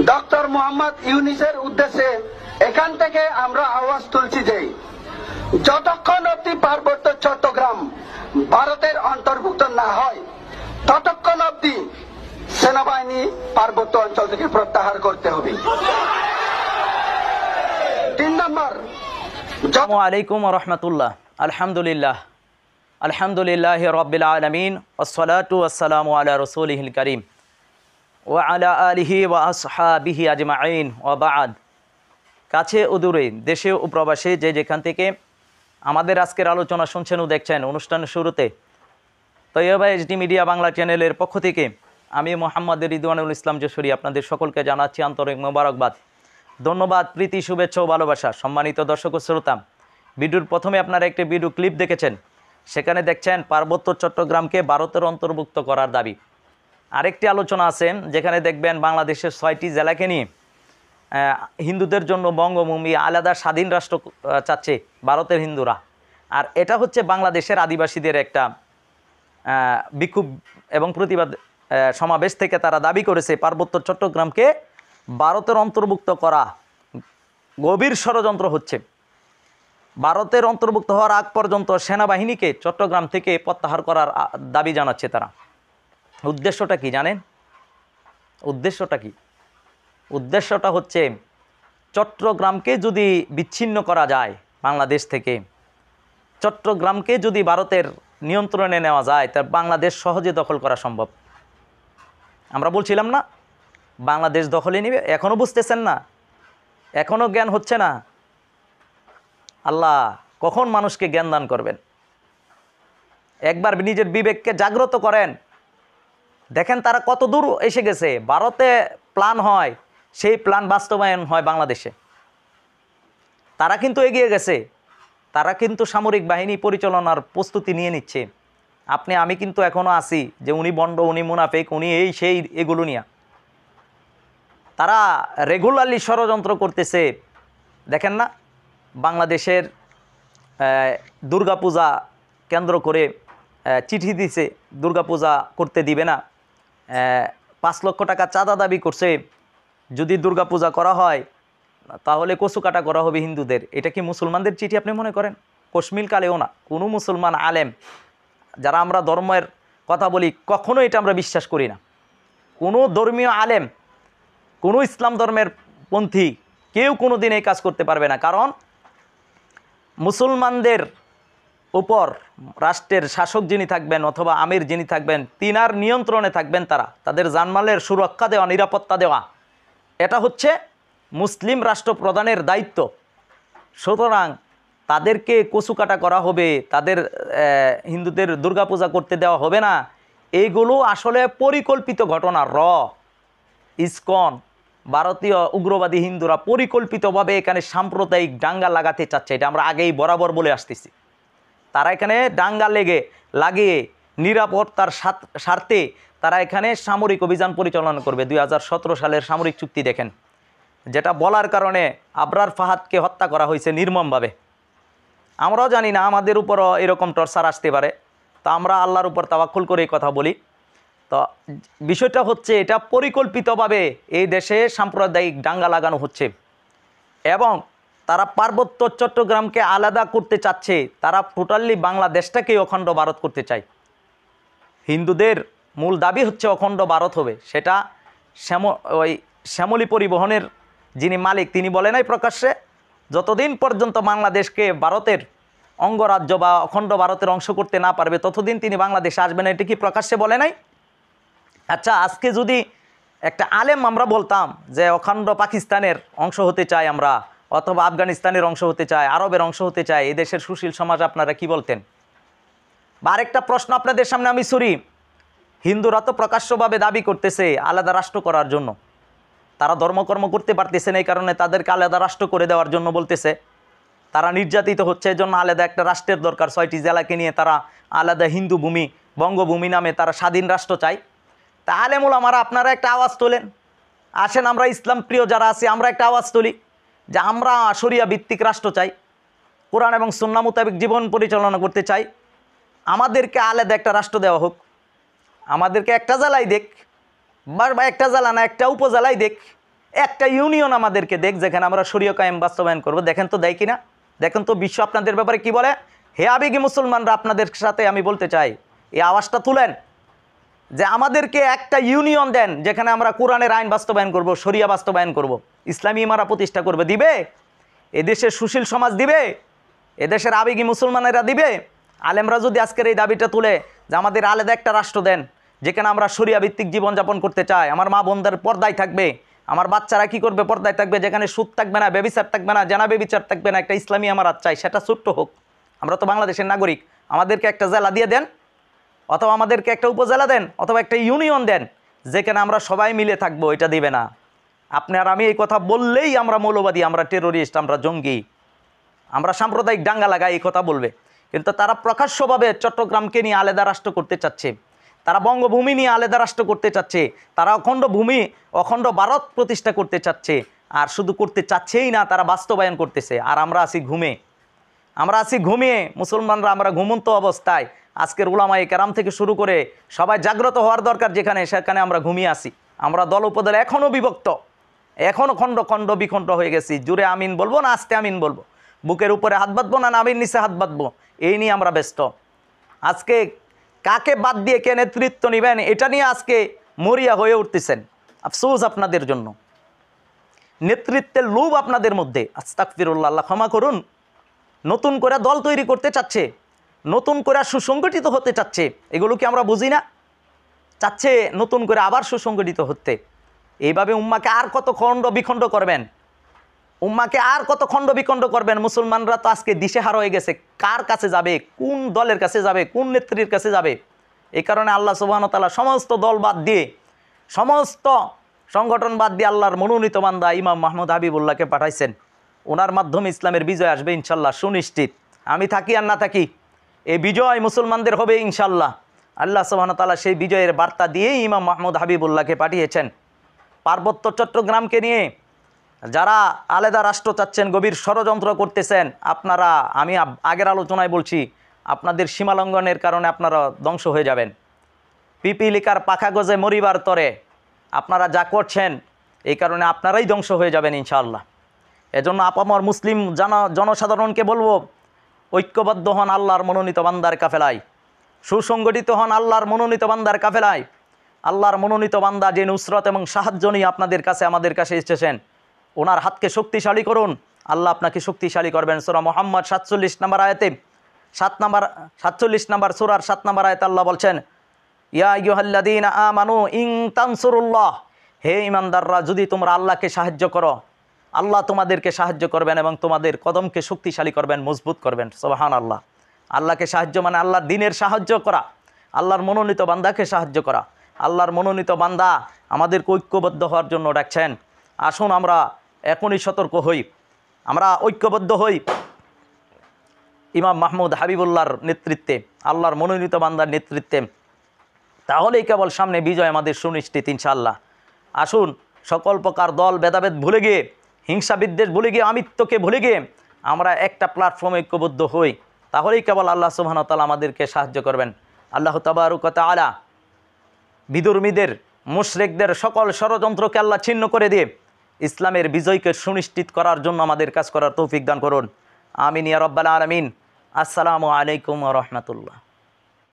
Doctor Mohammad ইউনূসের উদ্দেশ্যে এখান থেকে আমরা আওয়াজ তুলছি যে যতক্ষণ অবধি পার্বত্য চট্টগ্রাম ভারতের অন্তর্ভুক্ত না হয় ততক্ষণ অবধি সেনাবাহিনী পার্বত্য অঞ্চল থেকে প্রত্যাহার করতে হবে। 3 নম্বর, আসসালামু আলাইকুম ওয়া রাহমাতুল্লাহ। আলহামদুলিল্লাহ রাব্বিল আলামিন ওয়াসসালাতু ওয়াসসালামু আলা রাসূলিহিল কারীম ওয়া আলা আলিহি ওয়া আসহাবিহি আজমাইন ওয়া বা'দ। কাছে ও দূরে, দেশে ও প্রবাসে যে যেখান থেকে আমাদের আজকের আলোচনা শুনছেন ও দেখছেন, অনুষ্ঠানের শুরুতে তৈয়বা এইচডি মিডিয়া বাংলা চ্যানেলের পক্ষ থেকে আমি মোহাম্মদ রিদওয়ানুল ইসলাম যশোরী আপনাদের সকলকে জানাচ্ছি আন্তরিক মোবারকবাদ, ধন্যবাদ, প্রীতি, শুভেচ্ছা ও ভালোবাসা। সম্মানিত দর্শক ও শ্রোতা, ভিডিওর প্রথমে আপনারা একটি ভিডিও ক্লিপ দেখেছেন, সেখানে দেখছেন পার্বত্য চট্টগ্রামকে ভারতের অন্তর্ভুক্ত করার দাবি। আরেকটি আলোচনা আছে যেখানে দেখবেন বাংলাদেশের 6টি জেলাকে নিয়ে হিন্দুদের জন্য বঙ্গভূমি আলাদা স্বাধীন রাষ্ট্র চাচ্ছে ভারতের হিন্দুরা। আর এটা হচ্ছে বাংলাদেশের আদিবাসীদের একটা বিক্ষোভ এবং প্রতিবাদ সমাবেশ থেকে তারা দাবি করেছে পার্বত্য চট্টগ্রামকে ভারতের অন্তর্ভুক্ত করা গভীর ষড়যন্ত্র হচ্ছে। ভারতের অন্তর্ভুক্ত হওয়ার আগ পর্যন্ত সেনাবাহিনীকে চট্টগ্রাম থেকে প্রত্যাহার করার দাবি জানাচ্ছে তারা। উদ্দেশ্যটা কি জানেন? উদ্দেশ্যটা কি? উদ্দেশ্যটা হচ্ছে চট্টগ্রামকে যদি বিচ্ছিন্ন করা যায় বাংলাদেশ থেকে, চট্টগ্রামকে যদি ভারতের নিয়ন্ত্রণে নেওয়া যায়, তার বাংলাদেশ সহজে দখল করা সম্ভব। আমরা বলছিলাম না বাংলাদেশ দখলে নেবে, এখনও বুঝতেছেন না, এখনও জ্ঞান হচ্ছে না। আল্লাহ কখন মানুষকে জ্ঞান দান করবেন? একবার নিজের বিবেককে জাগ্রত করেন, দেখেন তারা কত দূর এসে গেছে। ভারতে প্ল্যান হয়, সেই প্ল্যান বাস্তবায়ন হয় বাংলাদেশে। তারা কিন্তু এগিয়ে গেছে, তারা কিন্তু সামরিক বাহিনী পরিচালনার প্রস্তুতি নিয়ে নিচ্ছে। আমি কিন্তু এখনও আছি যে উনি বন্ড, উনি মুনাফিক, উনি এই সেই, এগুলো নিয়ে তারা রেগুলারলি ষড়যন্ত্র করতেছে। দেখেন না, বাংলাদেশের দুর্গাপূজা কেন্দ্র করে চিঠি দিছে, দুর্গাপূজা করতে দিবে না, 5 লক্ষ টাকা চাঁদা দাবি করছে। যদি দুর্গাপূজা করা হয় তাহলে কচু কাটা করা হবে হিন্দুদের। এটা কি মুসলমানদের চিঠি আপনি মনে করেন? কশ্মিল কালেও না, কোনো মুসলমান আলেম, যারা আমরা ধর্মের কথা বলি, কখনো এটা আমরা বিশ্বাস করি না। কোনো ধর্মীয় আলেম, কোনো ইসলাম ধর্মের পন্থী কেউ কোনো দিন এই কাজ করতে পারবে না। কারণ মুসলমানদের উপর রাষ্ট্রের শাসক যিনি থাকবেন অথবা আমির যিনি থাকবেন, তিনার নিয়ন্ত্রণে থাকবেন তারা। তাদের জানমালের সুরক্ষা দেওয়া, নিরাপত্তা দেওয়া, এটা হচ্ছে মুসলিম রাষ্ট্রপ্রধানের দায়িত্ব। সুতরাং তাদেরকে কচু কাটা করা হবে, তাদের হিন্দুদের দুর্গাপূজা করতে দেওয়া হবে না, এইগুলো আসলে পরিকল্পিত ঘটনা। ইসকন, ভারতীয় উগ্রবাদী হিন্দুরা পরিকল্পিতভাবে এখানে সাম্প্রদায়িক দাঙ্গা লাগাতে চাচ্ছে। এটা আমরা আগেই বরাবর বলে আসতেছি। তারা এখানে দাঙ্গা লাগিয়ে নিরাপত্তার স্বার্থে তারা এখানে সামরিক অভিযান পরিচালনা করবে। 2017 সালের সামরিক চুক্তি দেখেন, যেটা বলার কারণে আবরার ফাহাদকে হত্যা করা হয়েছে নির্মমভাবে। আমরাও জানি না, আমাদের উপরও এরকম টর্চার আসতে পারে, তা আমরা আল্লাহর উপর তাওয়াক্কুল করে এই কথা বলি। তো বিষয়টা হচ্ছে এটা পরিকল্পিতভাবে এই দেশে সাম্প্রদায়িক দাঙ্গা লাগানো হচ্ছে এবং তারা পার্বত্য চট্টগ্রামকে আলাদা করতে চাচ্ছে। তারা টোটালি বাংলাদেশটাকেই অখণ্ড ভারত করতে চায়। হিন্দুদের মূল দাবি হচ্ছে অখণ্ড ভারত হবে। সেটা শ্যামলী পরিবহনের যিনি মালিক তিনি বলে নাই প্রকাশ্যে, যতদিন পর্যন্ত বাংলাদেশকে ভারতের অঙ্গরাজ্য বা অখণ্ড ভারতের অংশ করতে না পারবে ততদিন তিনি বাংলাদেশে আসবেন। এটা কি প্রকাশ্যে বলে নাই? আচ্ছা, আজকে যদি একটা আলেম আমরা বলতাম যে অখণ্ড পাকিস্তানের অংশ হতে চাই আমরা, অথবা আফগানিস্তানের অংশ হতে চাই, আরবের অংশ হতে চাই, এই দেশের সুশীল সমাজ, আপনারা কি বলতেন? বা আরেকটা প্রশ্ন আপনাদের সামনে আমি ছুড়ি, হিন্দুরা তো প্রকাশ্যভাবে দাবি করতেছে আলাদা রাষ্ট্র করার জন্য। তারা ধর্মকর্ম করতে পারতেছে না, এই কারণে তাদেরকে আলাদা রাষ্ট্র করে দেওয়ার জন্য বলতেছে। তারা নির্যাতিত হচ্ছে, এই জন্য আলাদা একটা রাষ্ট্রের দরকার। 6টি জেলাকে নিয়ে তারা আলাদা হিন্দু ভূমি, বঙ্গভূমি নামে তারা স্বাধীন রাষ্ট্র চায়। তা আলেম ওলামারা আপনারা একটা আওয়াজ তোলেন, আসেন আমরা ইসলাম প্রিয় যারা আছি আমরা একটা আওয়াজ তুলি যে আমরা শরিয়া ভিত্তিক রাষ্ট্র চাই, কোরআন এবং সুন্নাহ মোতাবেক জীবন পরিচালনা করতে চাই। আমাদেরকে আলাদা একটা রাষ্ট্র দেওয়া হোক, আমাদেরকে একটা জেলায় দেখ, বা একটা জেলা না একটা উপজেলায় দেখ, একটা ইউনিয়ন আমাদেরকে দেখ যেখানে আমরা শরীয় কায়েম বাস্তবায়ন করব। দেখেন তো দেয় কিনা, দেখেন তো বিশ্ব আপনাদের ব্যাপারে কি বলে। হে আবেগী মুসলমানরা, আপনাদের সাথে আমি বলতে চাই, এই আওয়াজটা তুলেন যে আমাদেরকে একটা ইউনিয়ন দেন যেখানে আমরা কোরআনের আইন বাস্তবায়ন করব, শরিয়া বাস্তবায়ন করব, ইসলামী ইমারা প্রতিষ্ঠা করবে। দিবে? এদেশের সুশীল সমাজ দিবে? এদেশের আবেগী মুসলমানেরা দিবে? আলেমরা যদি আজকের এই দাবিটা তুলে যে আমাদের আলাদা একটা রাষ্ট্র দেন যেখানে আমরা শরিয়া ভিত্তিক জীবনযাপন করতে চাই, আমার মা বোনদের পর্দায় থাকবে, আমার বাচ্চারা কি করবে, পর্দায় থাকবে, যেখানে সুদ থাকবে না, ব্যভিচার থাকবে না, জানা ব্যভিচার থাকবে না, একটা ইসলামী আমারাত চাই, সেটা ছোট্ট হোক। আমরা তো বাংলাদেশের নাগরিক, আমাদেরকে একটা জেলা দিয়ে দেন, অথবা আমাদেরকে একটা উপজেলা দেন, অথবা একটা ইউনিয়ন দেন যেখানে আমরা সবাই মিলে থাকবো। এটা দিবে না। আপনি আর আমি এই কথা বললেই আমরা মৌলবাদী, আমরা টেরোরিস্ট, আমরা জঙ্গি, আমরা সাম্প্রদায়িক দাঙ্গা লাগাই, এই কথা বলবে। কিন্তু তারা প্রকাশ্যভাবে চট্টগ্রামকে নিয়ে আলাদা রাষ্ট্র করতে চাচ্ছে, তারা বঙ্গভূমি নিয়ে আলাদা রাষ্ট্র করতে চাচ্ছে, তারা অখণ্ড ভূমি, অখণ্ড ভারত প্রতিষ্ঠা করতে চাচ্ছে। আর শুধু করতে চাচ্ছেই না, তারা বাস্তবায়ন করতেছে। আর আমরা আছি ঘুমে, আমরা আছি ঘুমিয়ে। মুসলমানরা আমরা ঘুমন্ত অবস্থায়, আজকের উলামায়ে কেরাম থেকে শুরু করে সবাই জাগ্রত হওয়ার দরকার যেখানে, সেখানে আমরা ঘুমিয়ে আসি। আমরা দল উপদলে এখনও বিভক্ত, এখনও খণ্ড খণ্ড বিখণ্ড হয়ে গেছি। জুড়ে আমিন বলবো না আস্তে আমিন বলবো, বুকের উপরে হাত বাঁধবো না নামির নিচে হাত বাঁধবো, এই নিয়ে আমরা ব্যস্ত। আজকে কাকে বাদ দিয়ে কে নেতৃত্ব নেবেন এটা নিয়ে আজকে মরিয়া হয়ে উঠতেছেন। আফসোস আপনাদের জন্য, নেতৃত্বের লোভ আপনাদের মধ্যে। আস্তাগফিরুল্লাহ, আল্লাহ ক্ষমা করুন। নতুন করে দল তৈরি করতে চাচ্ছে, নতুন করে সুসংগঠিত হতে চাচ্ছে, এগুলো কি আমরা বুঝি না? চাচ্ছে নতুন করে আবার সুসংগঠিত হতে। এইভাবে উম্মাকে আর কত খণ্ড বিখণ্ড করবেন? উম্মাকে আর কত খণ্ড বিখণ্ড করবেন? মুসলমানরা তো আজকে দিশেহারা হয়ে গেছে, কার কাছে যাবে, কোন দলের কাছে যাবে, কোন নেত্রীর কাছে যাবে। এই কারণে আল্লাহ সুবহানাহু ওয়া তাআলা সমস্ত দল বাদ দিয়ে, সমস্ত সংগঠন বাদ দিয়ে আল্লাহর মনোনীত বান্দা ইমাম মাহমুদ হাবিবুল্লাহকে পাঠাইছেন। ওনার মাধ্যমে ইসলামের বিজয় আসবে ইনশাল্লাহ, সুনিশ্চিত। আমি থাকি আর না থাকি, এই বিজয় মুসলমানদের হবে ইনশাল্লাহ। আল্লাহ সুবহানাহু ওয়া তাআলা সেই বিজয়ের বার্তা দিয়েই ইমাম মাহমুদ হাবিবুল্লাহকে পাঠিয়েছেন। পার্বত্য চট্টগ্রামকে নিয়ে যারা আলাদা রাষ্ট্র চাচ্ছেন, গভীর ষড়যন্ত্র করতেছেন, আপনারা, আমি আগের আলোচনায় বলছি, আপনাদের সীমালঙ্ঘনের কারণে আপনারা ধ্বংস হয়ে যাবেন। পিপিলিকার পাখা গজে মরিবার তরে আপনারা যা করছেন, এই কারণে আপনারাই ধ্বংস হয়ে যাবেন ইনশাআল্লাহ। এজন্য আপামর মুসলিম জনসাধারণকে বলবো, ঐক্যবদ্ধ হন আল্লাহর মনোনীত বান্দার কাফেলায়, সুসংগঠিত হন আল্লাহর মনোনীত বান্দার কাফেলায়। আল্লাহর মনোনীত বান্দা যে নুসরত এবং সাহায্য নিয়ে আপনাদের কাছে, আমাদের কাছে এসেছেন, ওনার হাতকে শক্তিশালী করুন, আল্লাহ আপনাকে শক্তিশালী করবেন। সূরা মুহাম্মদ 47 নম্বর আয়াতে, 47 নম্বর সূরার 7 নম্বর আয়াতে আল্লাহ বলছেন, ইয়া আইয়ুহাল্লাযীনা আমানু ইন তানসুরুল্লাহ, হে ঈমানদাররা, যদি তোমরা আল্লাহকে সাহায্য করো, আল্লাহ তোমাদেরকে সাহায্য করবেন এবং তোমাদের কদমকে শক্তিশালী করবেন, মজবুত করবেন। সুবহানাল্লাহ। আল্লাহকে সাহায্য মানে আল্লাহর দ্বীনের সাহায্য করা, আল্লাহর মনোনীত বান্দাকে সাহায্য করা। আল্লাহর মনোনীত বান্দা আমাদেরকে ঐক্যবদ্ধ হওয়ার জন্য ডাকছেন। আসুন আমরা এখনই সতর্ক হই, আমরা ঐক্যবদ্ধ হই ইমাম মাহমুদ হাবিবুল্লাহর নেতৃত্বে, আল্লাহর মনোনীত বান্দার নেতৃত্বে। তাহলেই কেবল সামনে বিজয় আমাদের সুনিশ্চিত ইনশাআল্লাহ। আসুন সকল প্রকার দল ভেদাভেদ ভুলে গিয়ে, হিংসা বিদ্বেষ ভুলে গিয়ে, আমিত্বকে ভুলে গিয়ে আমরা একটা প্ল্যাটফর্মে ঐক্যবদ্ধ হই, তাহলেই কেবল আল্লাহ সুবহানাহু ওয়া তাআলা আমাদেরকে সাহায্য করবেন। আল্লাহ তাবারক ওয়া তাআলা বিদুর্মীদের, মুশরিকদের সকল ষড়যন্ত্রকে আল্লাহ ছিন্ন করে দিয়ে ইসলামের বিজয়কে সুনিশ্চিত করার জন্য আমাদের কাজ করার তৌফিক দান করুন। আমিন ইয়া রাব্বাল আলামিন। আসসালামু আলাইকুম ওয়া রাহমাতুল্লাহ।